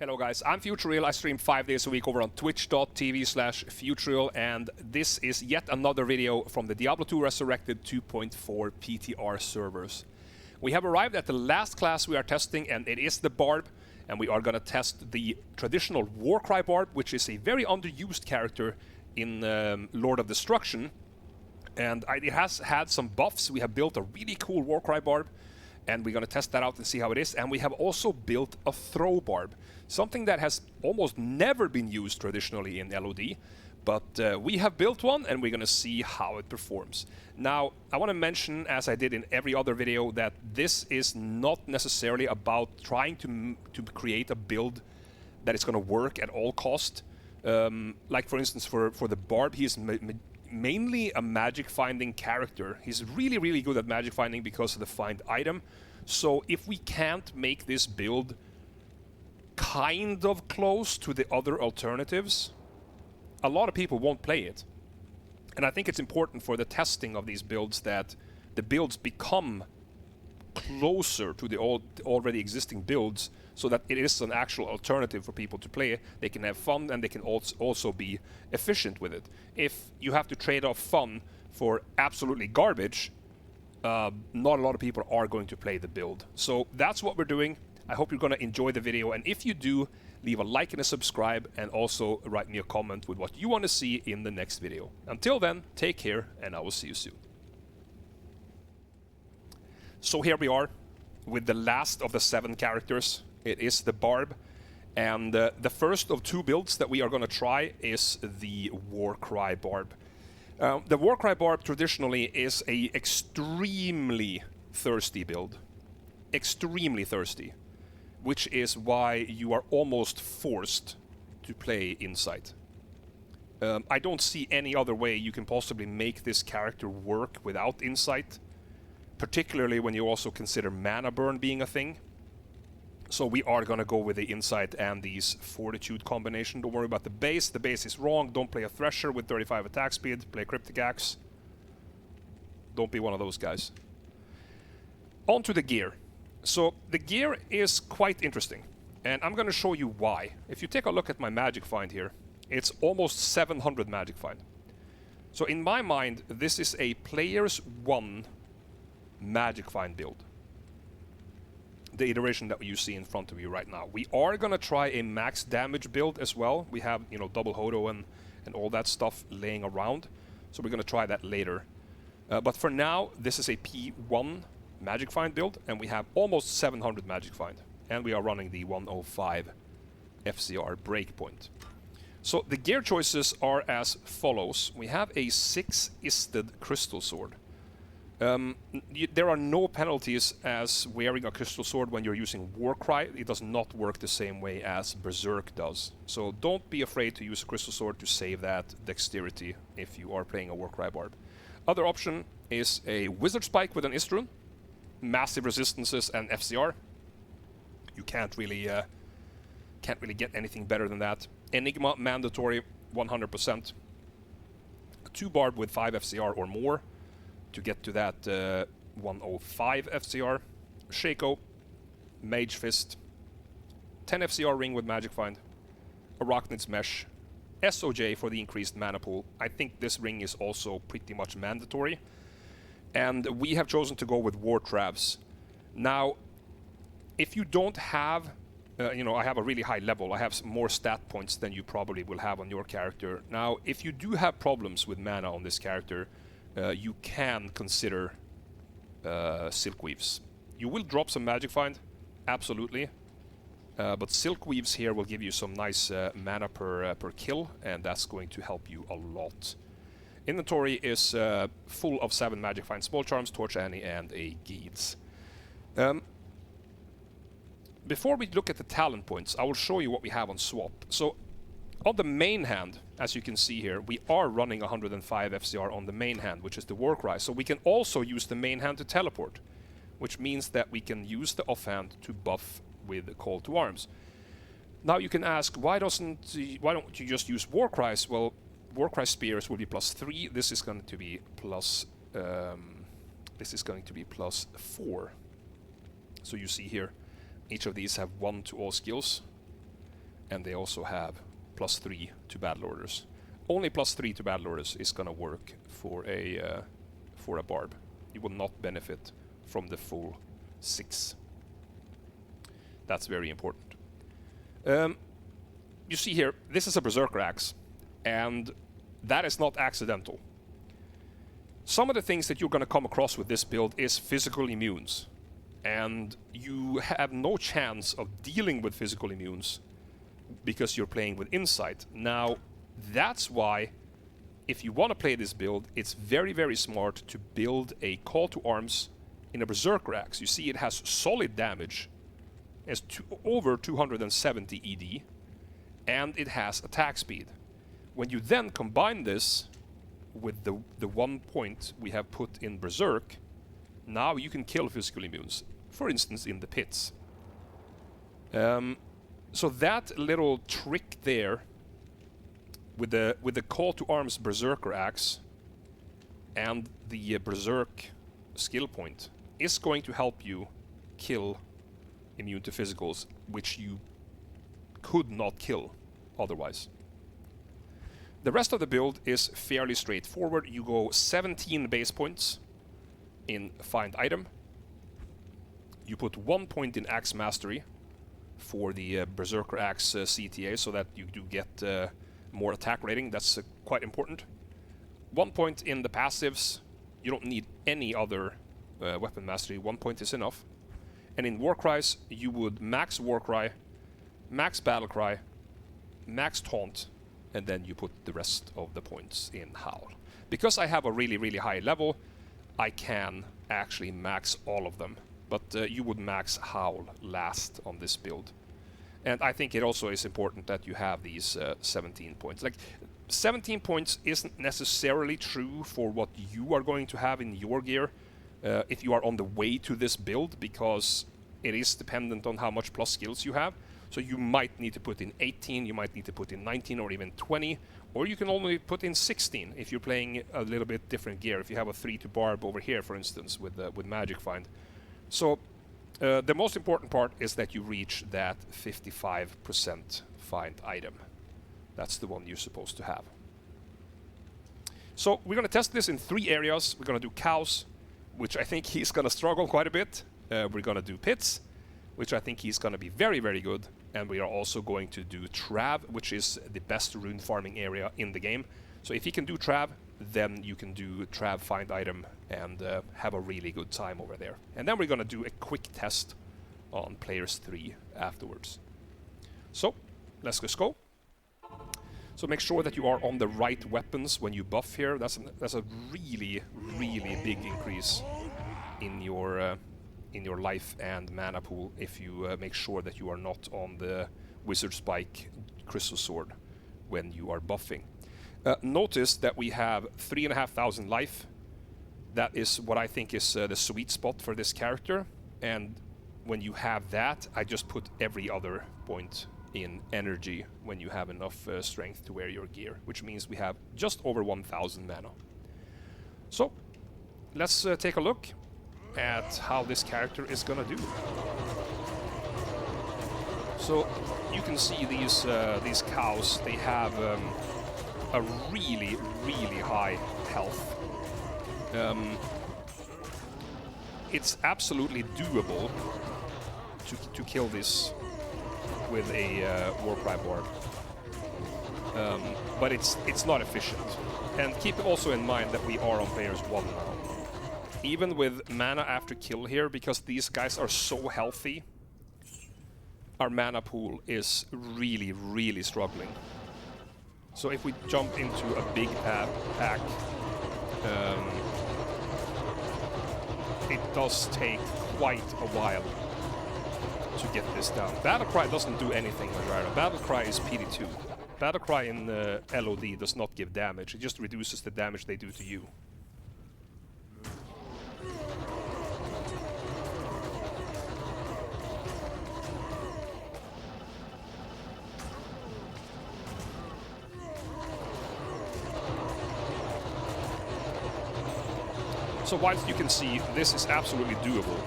Hello guys, I'm Futureal. I stream 5 days a week over on twitch.tv/Futureal, and this is yet another video from the Diablo 2 Resurrected 2.4 PTR servers. We have arrived at the last class we are testing, and it is the Barb, and we are going to test the traditional Warcry Barb, which is a very underused character in Lord of Destruction, and it has had some buffs. We have built a really cool Warcry Barb, and we're going to test that out and see how it is. And we have also built a throw barb, something that has almost never been used traditionally in LOD, but we have built one, and we're going to see how it performs. Now, I want to mention, as I did in every other video, that this is not necessarily about trying to create a build that is going to work at all cost. Like, for instance, for the barb, he is mainly a magic finding character. He's really, really good at magic finding because of the find item. So if we can't make this build kind of close to the other alternatives, a lot of people won't play it. And I think it's important for the testing of these builds that the builds become closer to the already existing builds, so that it is an actual alternative for people to play. They can have fun, and they can also be efficient with it. If you have to trade off fun for absolutely garbage, not a lot of people are going to play the build. So that's what we're doing. I hope you're going to enjoy the video, and if you do, leave a like and a subscribe, and also write me a comment with what you want to see in the next video. Until then, take care, and I will see you soon. So here we are with the last of the 7 characters. It is the Barb, and the first of 2 builds that we are going to try is the Warcry Barb. The Warcry Barb traditionally is a extremely thirsty build. Extremely thirsty. Which is why you are almost forced to play Insight. I don't see any other way you can possibly make this character work without Insight. Particularly when you also consider mana burn being a thing. So we are going to go with the Insight and these Fortitude combination. Don't worry about the base. The base is wrong. Don't play a Thresher with 35 attack speed. Play Cryptic Axe. Don't be one of those guys. On to the gear. So the gear is quite interesting, and I'm going to show you why. If you take a look at my Magic Find here, it's almost 700 Magic Find. So in my mind, this is a player's 1 Magic Find build. The iteration that you see in front of you right now. We are going to try a max damage build as well. We have, you know, double Hodo and all that stuff laying around. So we're going to try that later. But for now, this is a P1 Magic Find build, and we have almost 700 Magic Find. And we are running the 105 FCR breakpoint. So the gear choices are as follows. We have a 6-isted Crystal Sword. There are no penalties as wearing a Crystal Sword when you're using Warcry. It does not work the same way as Berserk does. So don't be afraid to use a Crystal Sword to save that dexterity if you are playing a Warcry Barb. Other option is a Wizard Spike with an Istrun. Massive resistances and FCR. You can't really get anything better than that. Enigma mandatory 100%. 2 Barb with 5 FCR or more to get to that 105 FCR. Shaco, Mage Fist, 10 FCR ring with Magic Find, Arachnid's Mesh, SOJ for the increased mana pool. I think this ring is also pretty much mandatory. And we have chosen to go with War Travs. Now, if you don't have, you know, I have a really high level. I have some more stat points than you probably will have on your character. Now, if you do have problems with mana on this character, you can consider Silk Weaves. You will drop some Magic Find, absolutely. But Silk Weaves here will give you some nice mana per kill, and that's going to help you a lot. Inventory is full of 7 Magic Find Small Charms, Torch Annie, and a Geeds. Before we look at the talent points, I will show you what we have on swap. So, on the main hand, as you can see here, we are running 105 FCR on the main hand, which is the Warcry. So we can also use the main hand to teleport, which means that we can use the offhand to buff with the Call to Arms. Now you can ask, why don't you just use Warcries? Well, Warcry Spears will be +3. This is going to be +4. So you see here, each of these have 1 to all skills. and they also have +3 to battle orders. Only +3 to battle orders is gonna work for a barb. You will not benefit from the full 6. That's very important. You see here, this is a Berserker Axe, and that is not accidental. Some of the things that you're going to come across with this build is physical immunes, and you have no chance of dealing with physical immunes because you're playing with Insight. Now, that's why, if you want to play this build, it's very, very smart to build a call to arms in a Berserker Axe. You see it has solid damage, it has over 270 ED, and it has attack speed. When you then combine this with the 1 point we have put in Berserk, now you can kill physical immunes, for instance in the pits. So that little trick there with the call to arms Berserker Axe and the Berserk skill point is going to help you kill immune to physicals, which you could not kill otherwise. The rest of the build is fairly straightforward. You go 17 base points in Find Item. You put 1 point in Axe Mastery for the Berserker Axe CTA, so that you do get more attack rating. That's quite important. 1 point in the passives. You don't need any other weapon mastery. 1 point is enough. And in Warcries, you would max Warcry, max Battlecry, max Taunt, and then you put the rest of the points in Howl. Because I have a really, really high level, I can actually max all of them. But you would max Howl last on this build. And I think it also is important that you have these 17 points. Like, 17 points isn't necessarily true for what you are going to have in your gear if you are on the way to this build, because it is dependent on how much plus skills you have. So you might need to put in 18, you might need to put in 19 or even 20, or you can only put in 16 if you're playing a little bit different gear. If you have a 3 to barb over here, for instance, with Magic Find. So the most important part is that you reach that 55% find item. That's the one you're supposed to have. So we're going to test this in 3 areas. We're going to do cows, which I think he's going to struggle quite a bit. We're going to do pits, which I think he's going to be very, very good. And we are also going to do Trav, which is the best rune farming area in the game. So if you can do Trav, then you can do Trav find item and have a really good time over there. And then we're going to do a quick test on players 3 afterwards. So let's just go. So make sure that you are on the right weapons when you buff here. That's a really, really big increase in your life and mana pool if you make sure that you are not on the Wizard Spike Crystal Sword when you are buffing. Notice that we have 3,500 life. That is what I think is the sweet spot for this character. And when you have that, I just put every other point in energy when you have enough strength to wear your gear, which means we have just over 1,000 mana. So let's take a look at how this character is gonna do. So you can see these cows, they have a really, really high health. It's absolutely doable to kill this with a Warcry board, but it's not efficient. And keep also in mind that we are on players 1 now. Even with mana after kill here, because these guys are so healthy, our mana pool is really, really struggling. So if we jump into a big pack, it does take quite a while to get this down. Battlecry doesn't do anything with Rara. Battlecry is PD2. Battlecry in LOD does not give damage, it just reduces the damage they do to you. So whilst you can see this is absolutely doable,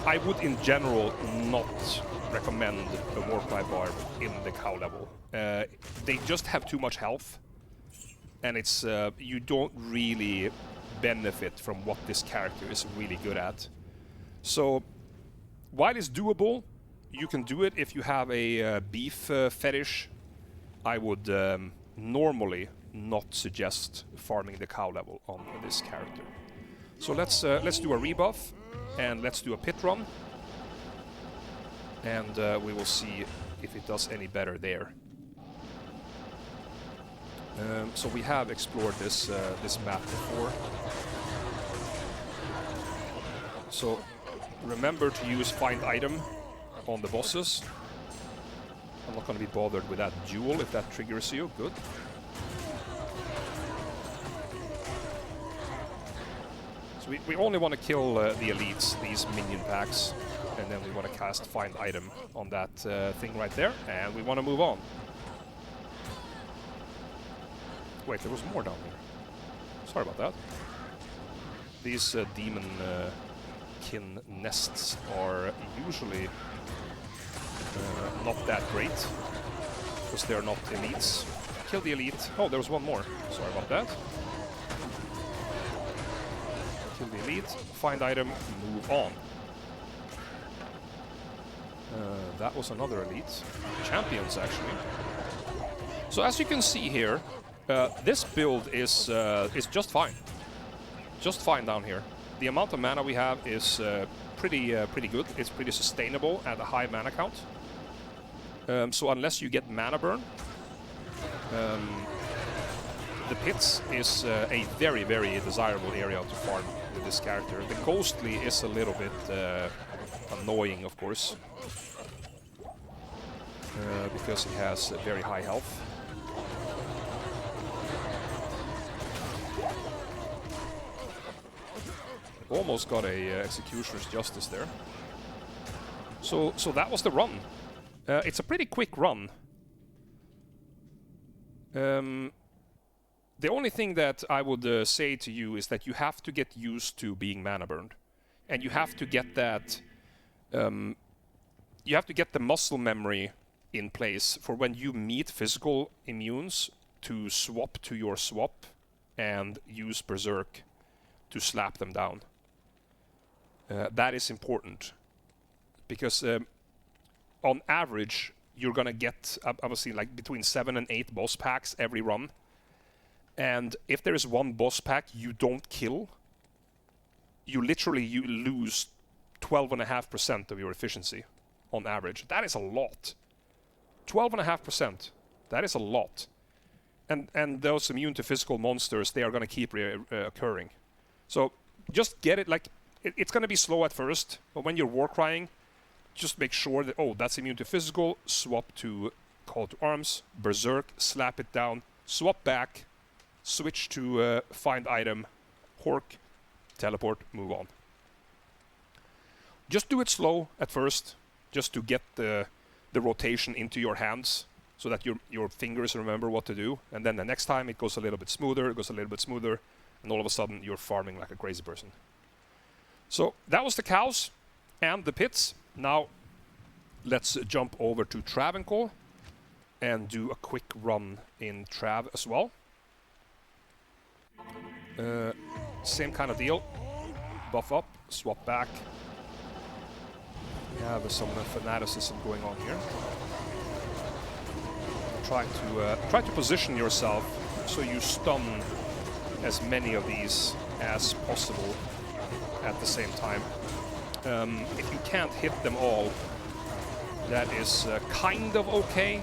I would in general not recommend a Warcry Barb in the cow level. They just have too much health, and it's you don't really benefit from what this character is really good at. So while it's doable, you can do it if you have a beef fetish. I would normally not suggest farming the cow level on this character. So let's do a rebuff, and let's do a pit run, and we will see if it does any better there. So we have explored this map before. So remember to use find item on the bosses. I'm not going to be bothered with that duel if that triggers you. Good. So we only want to kill the elites, these minion packs, and then we want to cast find item on that thing right there, and we want to move on. Wait, there was more down there. Sorry about that. These demon kin nests are usually not that great, because they're not elites. Kill the elite. Oh, there was one more. Sorry about that. Kill the elite, find item, move on. That was another elite. Champions, actually. So as you can see here, this build is just fine. Just fine down here. The amount of mana we have is pretty good. It's pretty sustainable at a high mana count. So unless you get mana burn, the pits is a very, very desirable area to farm with this character. The ghostly is a little bit annoying, of course, because he has very high health. Almost got a Executioner's Justice there. So that was the run. It's a pretty quick run. The only thing that I would say to you is that you have to get used to being mana burned, and you have to get that. You have to get the muscle memory in place for when you meet physical immunes to swap to your swap and use Berserk to slap them down. That is important, because on average you're gonna get obviously like between 7 and 8 boss packs every run, and if there is one boss pack you don't kill, you lose 12.5% of your efficiency on average. That is a lot. 12.5%. That is a lot. And those immune to physical monsters, they are gonna keep occurring. So just get it, like, it's going to be slow at first, but when you're Warcrying, just make sure that, oh, that's immune to physical, swap to Call to Arms, Berserk, slap it down, swap back, switch to find item, Hork, teleport, move on. Just do it slow at first, just to get the rotation into your hands, so that your fingers remember what to do, and then the next time it goes a little bit smoother, and all of a sudden you're farming like a crazy person. So that was the cows and the pits. Now let's jump over to Travincal and do a quick run in Trav as well. Same kind of deal. Buff up, swap back. We have some fanaticism going on here. Try to position yourself so you stun as many of these as possible at the same time. If you can't hit them all, that is kind of okay,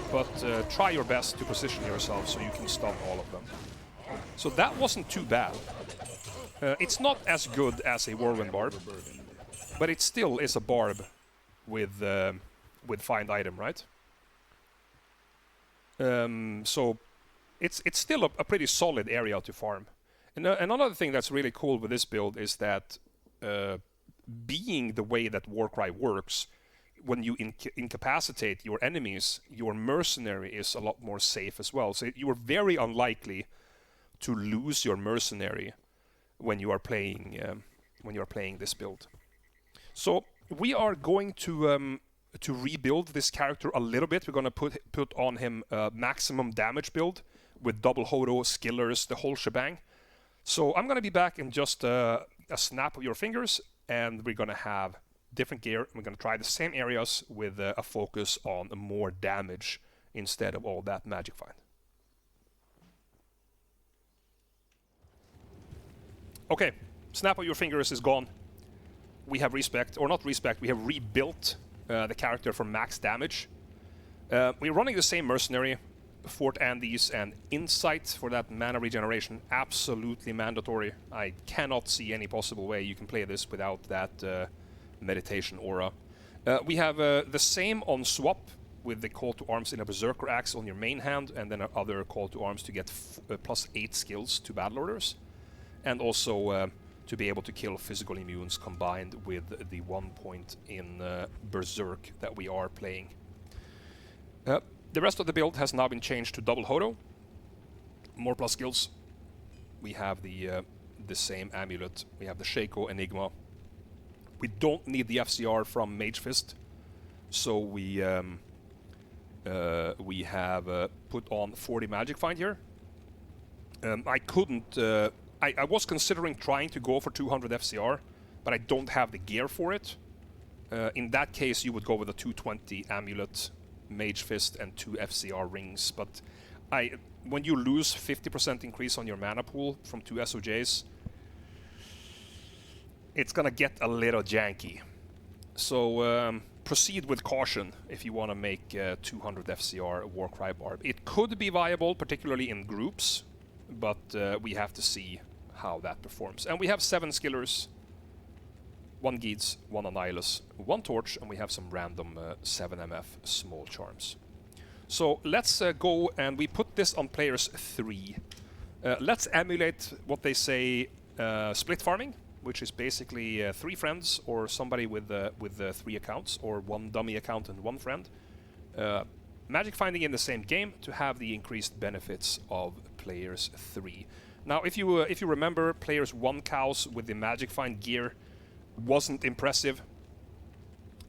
but try your best to position yourself so you can stun all of them. So that wasn't too bad. It's not as good as a Whirlwind Barb, but it still is a Barb with find item, right? So it's still a pretty solid area to farm. And another thing that's really cool with this build is that being the way that Warcry works, when you incapacitate your enemies, your mercenary is a lot more safe as well. So you are very unlikely to lose your mercenary when you are playing this build. So we are going to rebuild this character a little bit. We're going to put on him a maximum damage build with double Hodo, skillers, the whole shebang. So I'm going to be back in just a snap of your fingers, and we're going to have different gear. We're going to try the same areas with a focus on more damage instead of all that magic find. Okay, snap of your fingers is gone. We have we have rebuilt the character for max damage. We're running the same mercenary, Fort Andes and Insight for that mana regeneration. Absolutely mandatory. I cannot see any possible way you can play this without that meditation aura. We have the same on swap with the call to arms in a Berserker Axe on your main hand, and then other call to arms to get +8 skills to battle orders, and also to be able to kill physical immunes combined with the 1 point in Berserk that we are playing. The rest of the build has now been changed to double Hodo. More plus skills. We have the same amulet. We have the Shaco Enigma. We don't need the FCR from Mage Fist, so we have put on 40 Magic Find here. I couldn't. I was considering trying to go for 200 FCR, but I don't have the gear for it. In that case, you would go with a 220 amulet, Mage Fist, and 2 FCR rings. But when you lose 50% increase on your mana pool from 2 SOJs, it's gonna get a little janky. So proceed with caution if you want to make 200 FCR Warcry Barb. It could be viable, particularly in groups, but we have to see how that performs. And we have 7 skillers, 1 Geeds, 1 Annihilus, 1 Torch, and we have some random 7 MF small charms. So let's go, and we put this on players 3. Let's emulate what they say split farming, which is basically 3 friends or somebody with 3 accounts, or 1 dummy account and 1 friend. Magic finding in the same game to have the increased benefits of players 3. Now, if you remember, players 1 cows with the magic find gear wasn't impressive.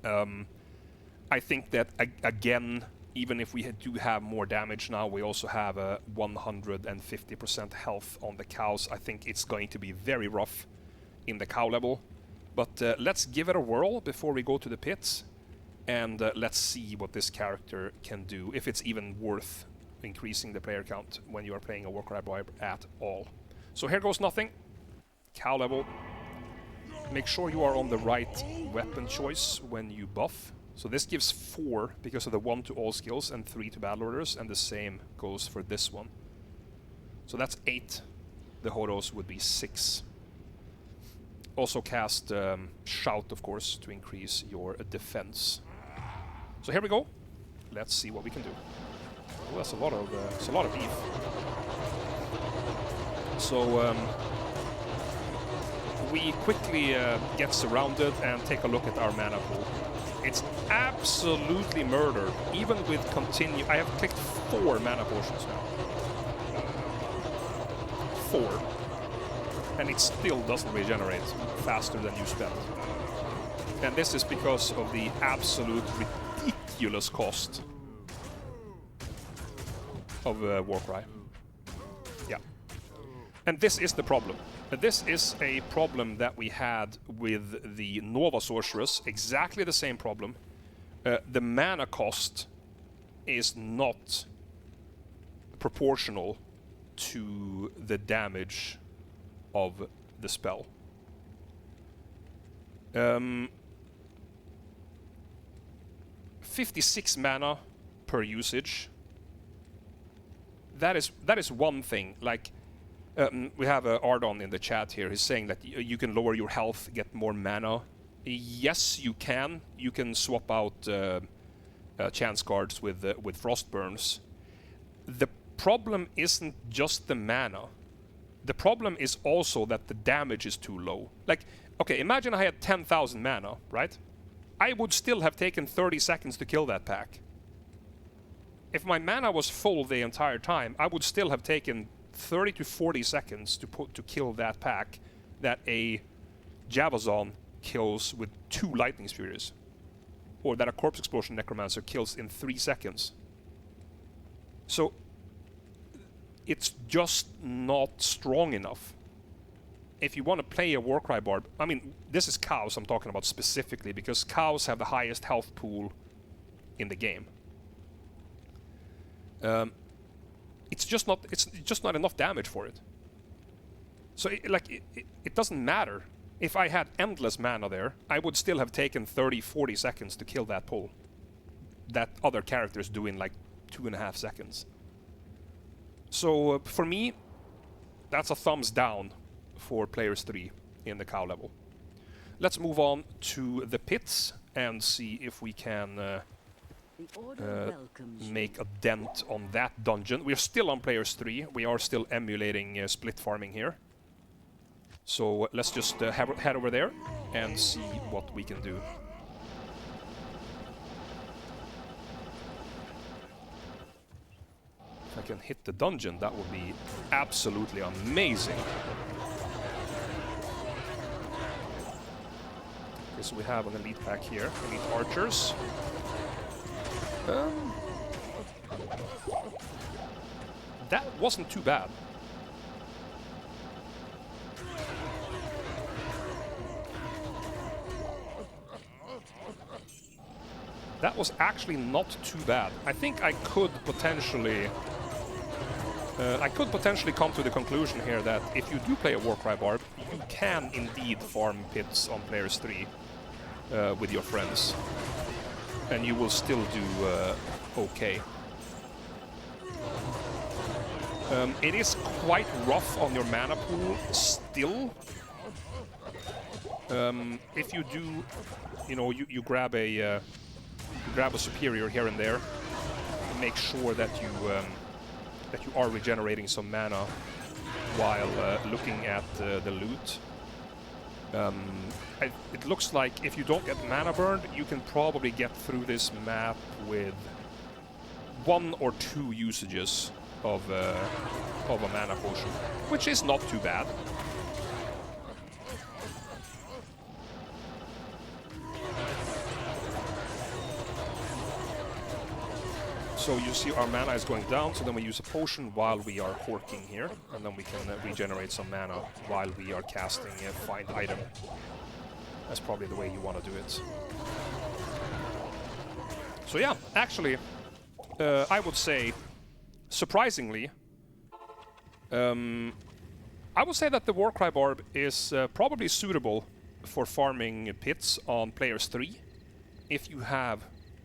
I think that again, even if we do have more damage now, we also have a 150% health on the cows. I think it's going to be very rough in the cow level, but let's give it a whirl before we go to the pits, and let's see what this character can do, if it's even worth increasing the player count when you are playing a Warcry Barb at all. So here goes nothing. Cow level. Make sure you are on the right weapon choice when you buff. So this gives 4 because of the 1 to all skills and 3 to battle orders, and the same goes for this one. So that's 8. The Hodos would be 6. Also cast Shout, of course, to increase your defense. So here we go. Let's see what we can do. Oh, that's a lot of beef. So we quickly get surrounded and take a look at our mana pool. It's absolutely murder, even with continue. I have clicked 4 mana potions now. 4. And it still doesn't regenerate faster than you spend. And this is because of the absolute ridiculous cost of Warcry. Yeah. And this is the problem. This is a problem that we had with the Nova Sorceress. Exactly the same problem. The mana cost is not proportional to the damage of the spell. 56 mana per usage. That is one thing. Like, we have Ardon in the chat here. He's saying that you can lower your health, get more mana. Yes, you can. You can swap out chance cards with Frostburns. The problem isn't just the mana. The problem is also that the damage is too low. Like, okay, imagine I had 10,000 mana, right? I would still have taken 30 seconds to kill that pack. If my mana was full the entire time, I would still have taken 30 to 40 seconds to kill that pack that a Javazon kills with 2 lightning spears, or that a corpse explosion necromancer kills in 3 seconds. So it's just not strong enough. If you want to play a Warcry Barb, I mean, this is cows I'm talking about specifically, because cows have the highest health pool in the game. It's just not enough damage for it. So it doesn't matter. If I had endless mana there, I would still have taken 30-40 seconds to kill that pull. That other character's doing like 2.5 seconds. So for me, that's a thumbs down for players 3 in the cow level. Let's move on to the pits and see if we can make a dent on that dungeon. We're still on players 3. We are still emulating split farming here. So let's just head over there and see what we can do. If I can hit the dungeon, that would be absolutely amazing. Okay, so we have an elite pack here, elite archers. That wasn't too bad. That was actually not too bad. I think I could potentially come to the conclusion here that if you do play a Warcry Barb, you can indeed farm pits on players 3 with your friends, and you will still do okay. It is quite rough on your mana pool still. If you do, you know, you grab a superior here and there, make sure that you are regenerating some mana while looking at the loot. It looks like if you don't get mana burned, you can probably get through this map with 1 or 2 usages of a mana potion, which is not too bad. So you see our mana is going down, so then we use a potion while we are horking here, and then we can regenerate some mana while we are casting a find item. That's probably the way you want to do it. So yeah, actually, I would say, surprisingly, I would say that the Warcry Barb is probably suitable for farming pits on players 3 if you have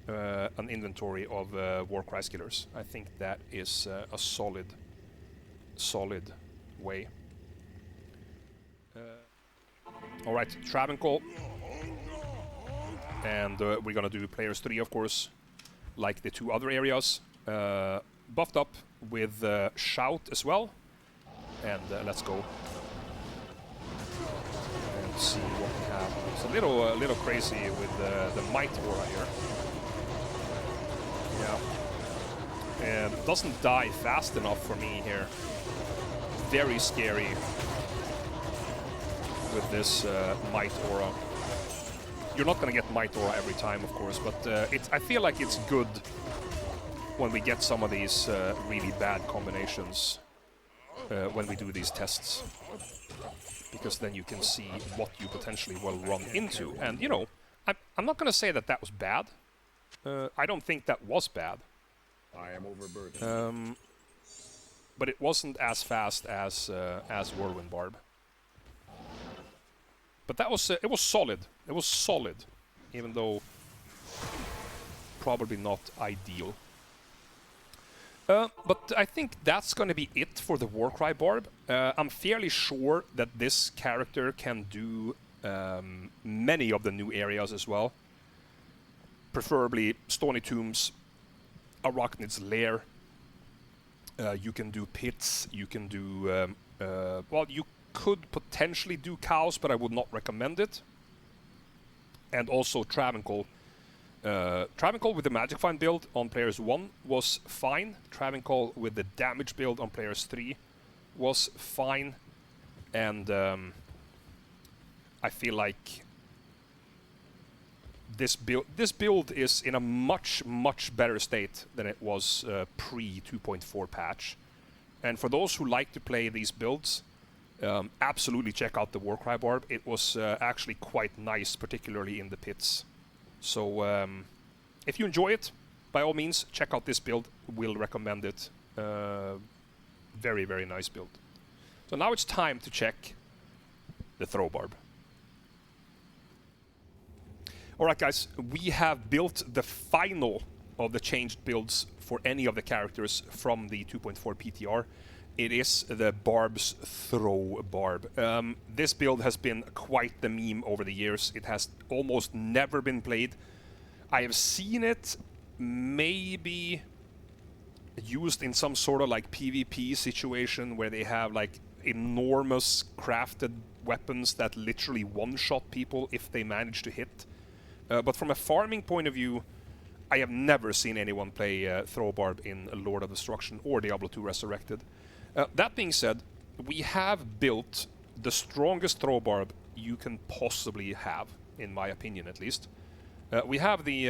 an inventory of Warcry skillers. I think that is a solid way. Alright, Travincal. And we're gonna do players 3, of course, like the 2 other areas. Buffed up with Shout as well. And let's go. And see what we have. It's a little crazy with the Might Aura here. Yeah. And doesn't die fast enough for me here. Very scary with this Might Aura. You're not gonna get Might Aura every time, of course, but I feel like it's good when we get some of these really bad combinations when we do these tests. Because then you can see what you potentially will run into. And, you know, I'm not gonna say that that was bad. I don't think that was bad. I am overburdened. But it wasn't as fast as Whirlwind Barb. But that was it was solid. It was solid, even though probably not ideal. But I think that's going to be it for the Warcry Barb. I'm fairly sure that this character can do many of the new areas as well. Preferably Stony Tombs, Arachnid's Lair. You can do pits, you can do... well, you could potentially do cows, but I would not recommend it. And also Travincal. Travincal with the Magic Find build on players 1 was fine. Travincal with the damage build on players 3 was fine. And I feel like this build is in a much better state than it was pre 2.4 patch. And for those who like to play these builds, absolutely check out the Warcry Barb. It was actually quite nice, particularly in the pits. So if you enjoy it, by all means, check out this build. We'll recommend it. Very nice build. So now it's time to check the Throw Barb. Alright guys, we have built the final of the changed builds for any of the characters from the 2.4 PTR. It is the Barb's Throw Barb. This build has been quite the meme over the years. It has almost never been played. I have seen it maybe used in some sort of like PvP situation where they have like enormous crafted weapons that literally one-shot people if they manage to hit. But from a farming point of view, I have never seen anyone play Throw Barb in Lord of Destruction or Diablo 2 Resurrected. That being said, we have built the strongest Throw Barb you can possibly have, in my opinion at least. We have the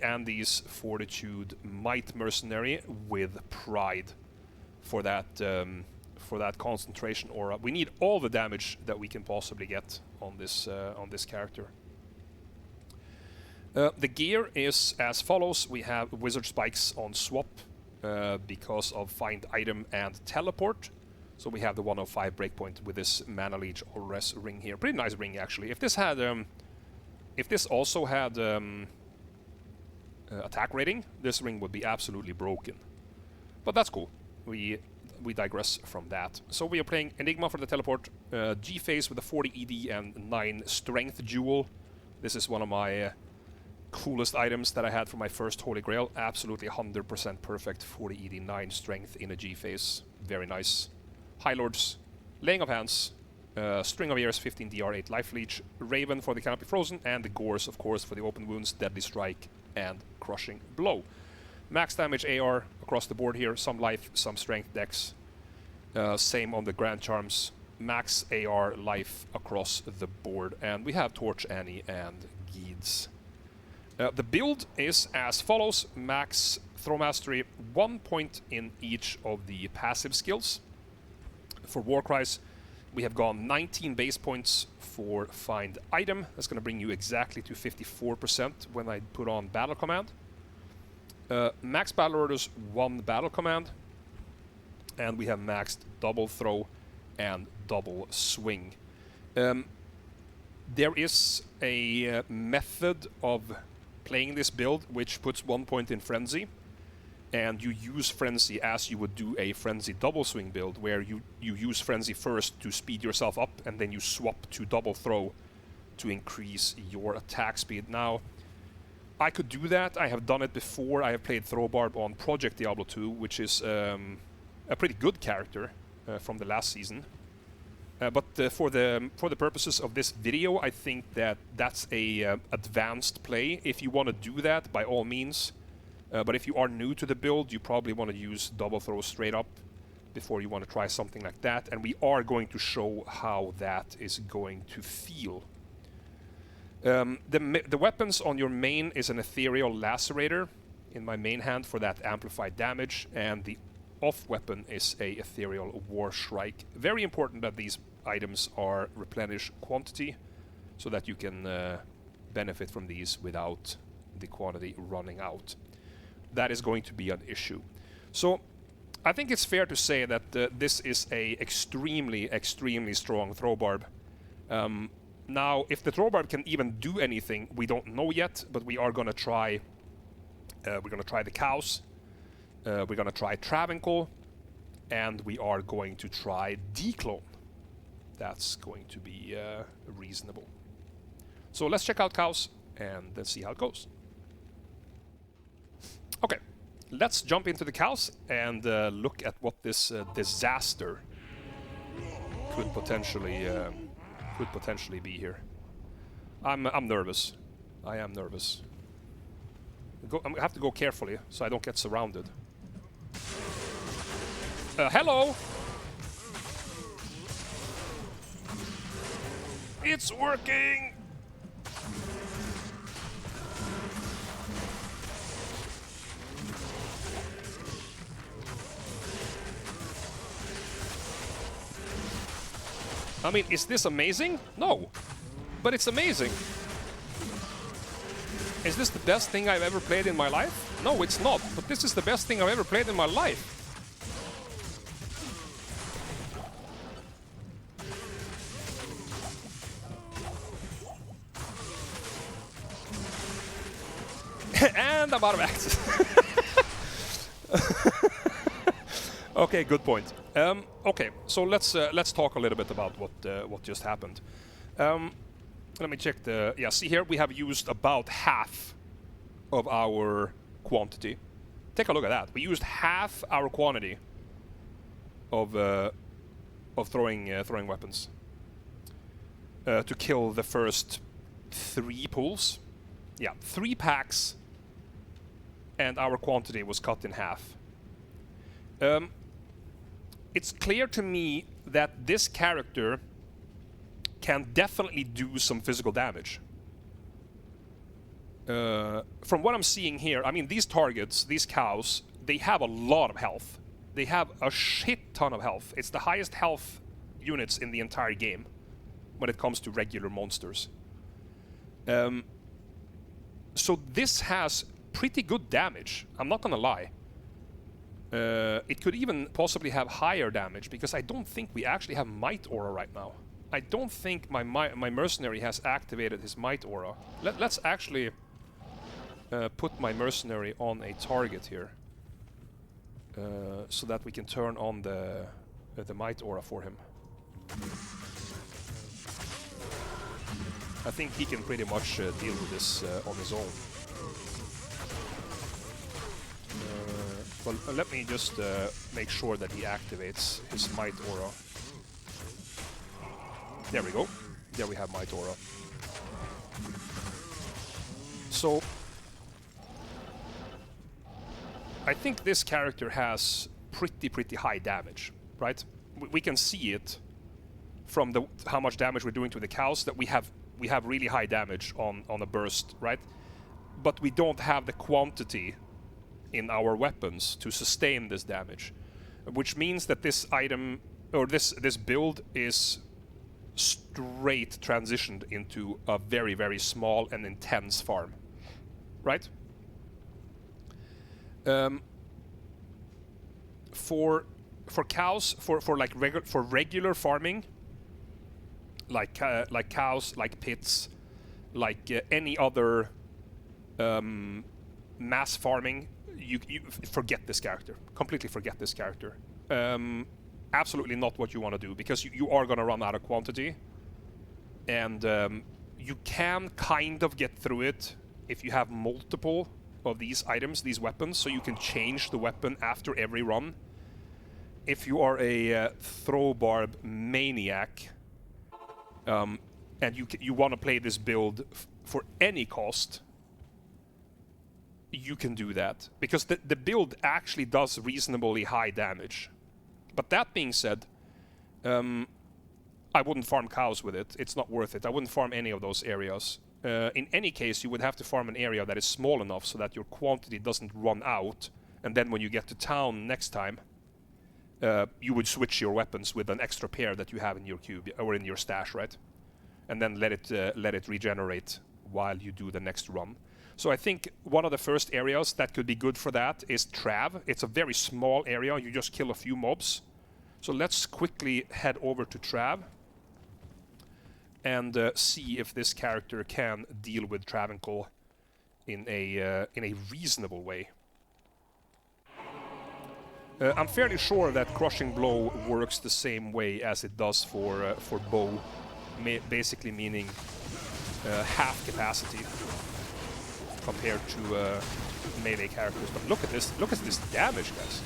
Andes Fortitude Might Mercenary with Pride for that concentration aura. We need all the damage that we can possibly get on this character. The gear is as follows. We have Wizard Spikes on swap because of Find Item and Teleport. So we have the 105 breakpoint with this Mana Leech Ores ring here. Pretty nice ring actually. If this had, if this also had attack rating, this ring would be absolutely broken. But that's cool. We digress from that. So we are playing Enigma for the Teleport, G-Phase with a 40 ED and 9 Strength Jewel. This is one of my coolest items that I had for my first Holy Grail. Absolutely 100% perfect 40 ED 9 Strength in a G-Phase. Very nice. High Lords, Laying of Hands, String of Ears, 15 DR, 8 Life Leech, Raven for the Cannot Be Frozen, and the Gores, of course, for the Open Wounds, Deadly Strike, and Crushing Blow. Max damage AR across the board here, some life, some strength dex. Same on the Grand Charms, max AR life across the board. And we have Torch Annie and Geeds. The build is as follows. Max Throw Mastery, 1 point in each of the passive skills. For Warcries, we have gone 19 base points for Find Item. That's going to bring you exactly to 54% when I put on Battle Command. Max Battle Orders, 1 Battle Command. And we have maxed Double Throw and Double Swing. There is a method of playing this build which puts 1 point in Frenzy. And you use Frenzy as you would do a Frenzy Double Swing build, where you use Frenzy first to speed yourself up, and then you swap to Double Throw to increase your attack speed. Now, I could do that. I have done it before. I have played Throw Barb on Project Diablo 2, which is a pretty good character from the last season. But for the purposes of this video, I think that that's a advanced play. If you want to do that, by all means. But if you are new to the build, you probably want to use Double Throw straight up before you want to try something like that. And we are going to show how that is going to feel. The weapons on your main is an Ethereal Lacerator in my main hand for that amplified damage. And the off weapon is a Ethereal War Shrike. Very important that these items are replenish quantity so that you can benefit from these without the quantity running out. That is going to be an issue. So I think it's fair to say that this is a extremely strong Throw Barb. Now, if the Throw Barb can even do anything, we don't know yet, but we are going to try. We're going to try the cows. We're going to try Travincal, and we are going to try Dclone. That's going to be reasonable. So let's check out cows and then see how it goes. Okay, let's jump into the cows and look at what this disaster could potentially be here. I'm nervous. I am nervous. I have to go carefully so I don't get surrounded. Hello! It's working! I mean, is this amazing? No. But it's amazing. Is this the best thing I've ever played in my life? No, it's not. But this is the best thing I've ever played in my life. And I'm out of axes. Okay, good point. Okay, so let's talk a little bit about what just happened. Let me check the... Yeah, see here, we have used about half of our quantity. Take a look at that. We used half our quantity of throwing weapons to kill the first 3 pools. Yeah, 3 packs, and our quantity was cut in half. It's clear to me that this character can definitely do some physical damage. From what I'm seeing here, I mean, these targets, these cows, they have a lot of health. They have a shit ton of health. It's the highest health units in the entire game when it comes to regular monsters. So this has pretty good damage, I'm not gonna lie. It could even possibly have higher damage, because I don't think we actually have Might Aura right now. I don't think my mercenary has activated his Might Aura. Let's actually put my mercenary on a target here, so that we can turn on the Might Aura for him. I think he can pretty much deal with this on his own. Well, let me just make sure that he activates his Might Aura. There we go. There we have Might Aura. So I think this character has pretty high damage, right? We can see it from how much damage we're doing to the cows, that we have really high damage on a burst, right? But we don't have the quantity in our weapons to sustain this damage, which means that this item, or this build, is straight transitioned into a very small and intense farm, right? For cows, for regular farming, like cows, like pits, like any other mass farming, you forget this character. Completely forget this character. Absolutely not what you want to do, because you are going to run out of quantity, and you can kind of get through it if you have multiple of these items, these weapons, so you can change the weapon after every run. If you are a throw barb maniac, and you want to play this build for any cost, you can do that, because the build actually does reasonably high damage. But that being said, I wouldn't farm cows with it. It's not worth it. I wouldn't farm any of those areas. In any case, you would have to farm an area that is small enough so that your quantity doesn't run out, and then when you get to town next time, you would switch your weapons with an extra pair that you have in your cube or in your stash, right? And then let it regenerate while you do the next run. So I think one of the first areas that could be good for that is Trav. It's a very small area. You just kill a few mobs. So let's quickly head over to Trav and see if this character can deal with Travincal in a reasonable way. I'm fairly sure that Crushing Blow works the same way as it does for bow, basically meaning half capacity compared to melee characters. But look at this! Look at this damage, guys.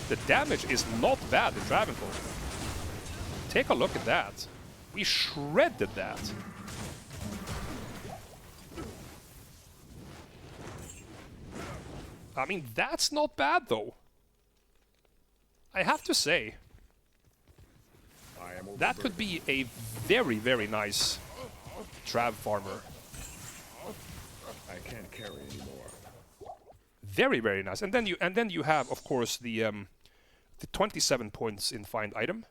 The damage is not bad in Travincal. Take a look at that. We shredded that. I mean, that's not bad though. I have to say, that could be a very nice Trav farmer. I can't carry anymore. Very nice. And then you have, of course, the 27 points in find item.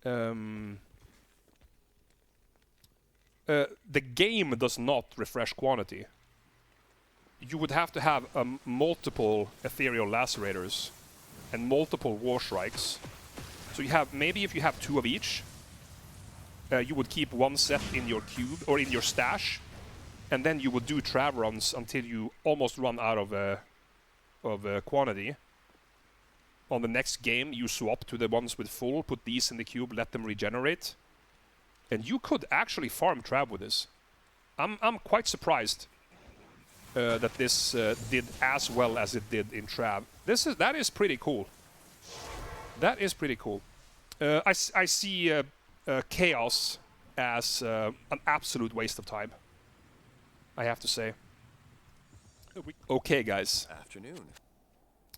the game does not refresh quantity. You would have to have multiple ethereal lacerators and multiple war strikes. So you have, maybe if you have 2 of each, you would keep 1 set in your cube or in your stash, and then you would do trav runs until you almost run out of quantity. On the next game, you swap to the ones with full, put these in the cube, let them regenerate, and you could actually farm trav with this. I'm quite surprised that this did as well as it did in trav. That is pretty cool. That is pretty cool. I see chaos as an absolute waste of time, I have to say. Okay, guys. Afternoon.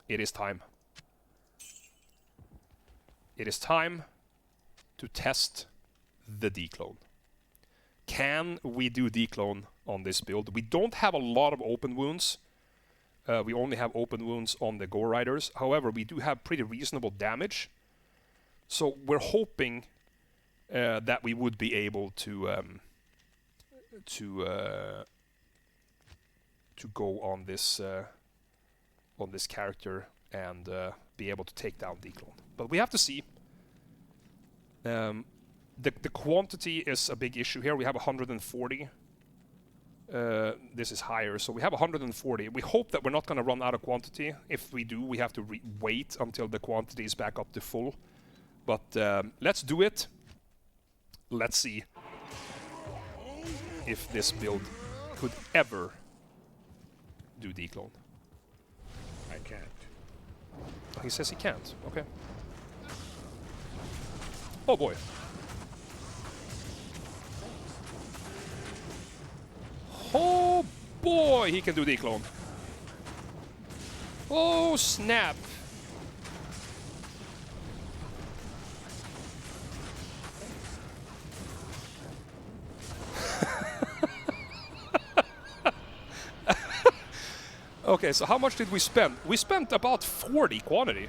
It is time. It is time to test the Dclone. Can we do Dclone on this build? We don't have a lot of open wounds. We only have open wounds on the Gore Riders. However, we do have pretty reasonable damage. So we're hoping that we would be able to go on this character and be able to take down Dclone. But we have to see. The quantity is a big issue here. We have 140. This is higher, so we have 140. We hope that we're not going to run out of quantity. If we do, we have to wait until the quantity is back up to full. But let's do it. Let's see if this build could ever do Dclone. I can't. He says he can't. Okay. Oh boy. Oh boy, he can do Dclone. Oh snap. Okay, so how much did we spend? We spent about 40 quantity.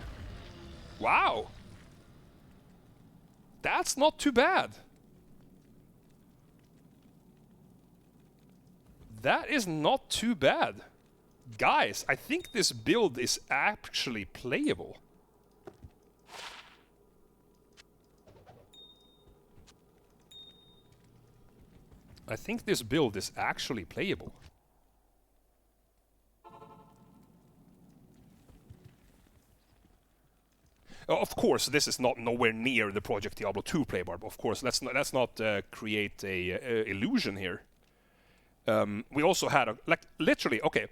Wow. That's not too bad. That is not too bad. Guys, I think this build is actually playable. I think this build is actually playable. Of course, this is not nowhere near the Project Diablo 2 play, Barb. Of course, let's not create a illusion here. We also had literally. Okay,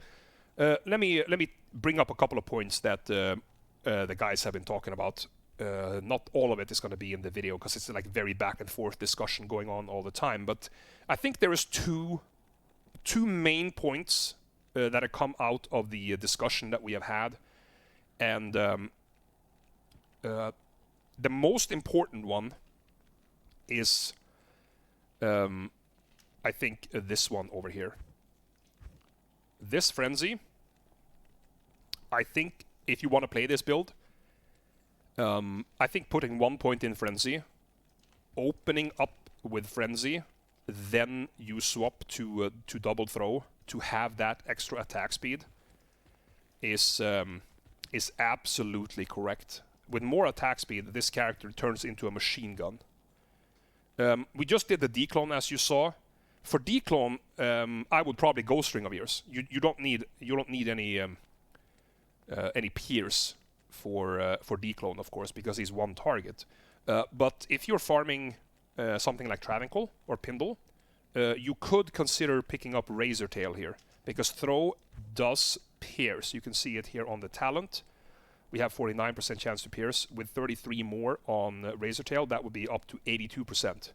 let me bring up a couple of points that the guys have been talking about. Not all of it is going to be in the video because it's like very back and forth discussion going on all the time. But I think there is two main points that have come out of the discussion that we have had, and the most important one is, I think, this one over here. This Frenzy, I think if you want to play this build, I think putting 1 point in Frenzy, opening up with Frenzy, then you swap to double throw to have that extra attack speed is absolutely correct. With more attack speed, this character turns into a machine gun. We just did the Dclone, as you saw. For Dclone, I would probably go String of Ears. You don't need any Pierce for Dclone, of course, because he's one target. But if you're farming something like Travincal or Pindle, you could consider picking up Razor Tail here, because Throw does pierce. You can see it here on the talent. We have 49% chance to pierce. With 33 more on Razor Tail, that would be up to 82%,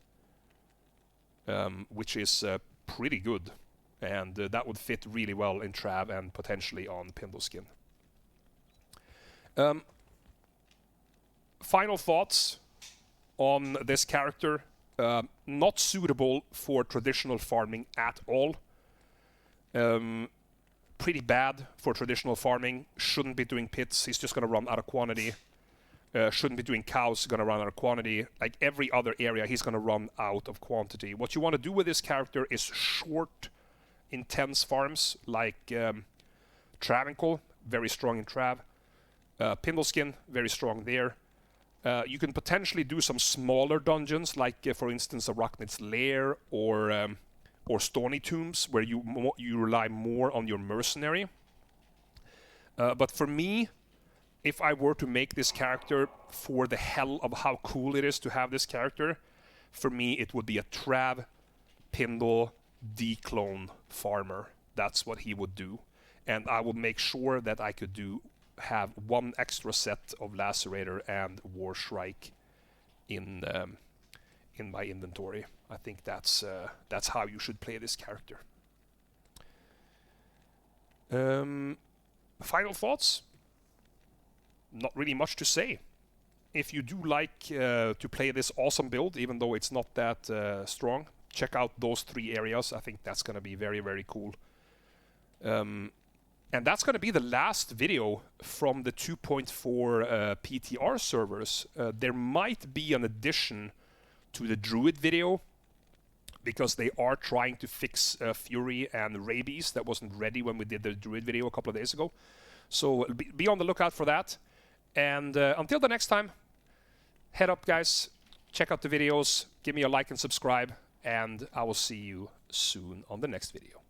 which is pretty good. And that would fit really well in Trav and potentially on Pindle Skin. Final thoughts on this character. Not suitable for traditional farming at all. Pretty bad for traditional farming. Shouldn't be doing pits. He's just going to run out of quantity. shouldn't be doing cows, gonna run out of quantity. Like every other area, he's gonna run out of quantity. What you want to do with this character is short, intense farms, like Travincal, very strong in Trav. Pindleskin, very strong there. You can potentially do some smaller dungeons, like for instance, Arachnid's Lair or Stony Tombs, where you rely more on your mercenary. But for me, if I were to make this character for the hell of how cool it is to have this character, for me it would be a Trav, Pindle, Dclone farmer. That's what he would do. And I would make sure that I could have one extra set of Lacerator and Warshrike in my inventory. I think that's how you should play this character. Final thoughts? Not really much to say. If you do like to play this awesome build, even though it's not that strong, check out those 3 areas. I think that's going to be very, very cool. And that's going to be the last video from the 2.4 PTR servers. There might be an addition to the Druid video, because they are trying to fix Fury and Rabies that wasn't ready when we did the Druid video a couple of days ago. So be on the lookout for that. And until the next time, head up, guys. Check out the videos. Give me a like and subscribe. And I will see you soon on the next video.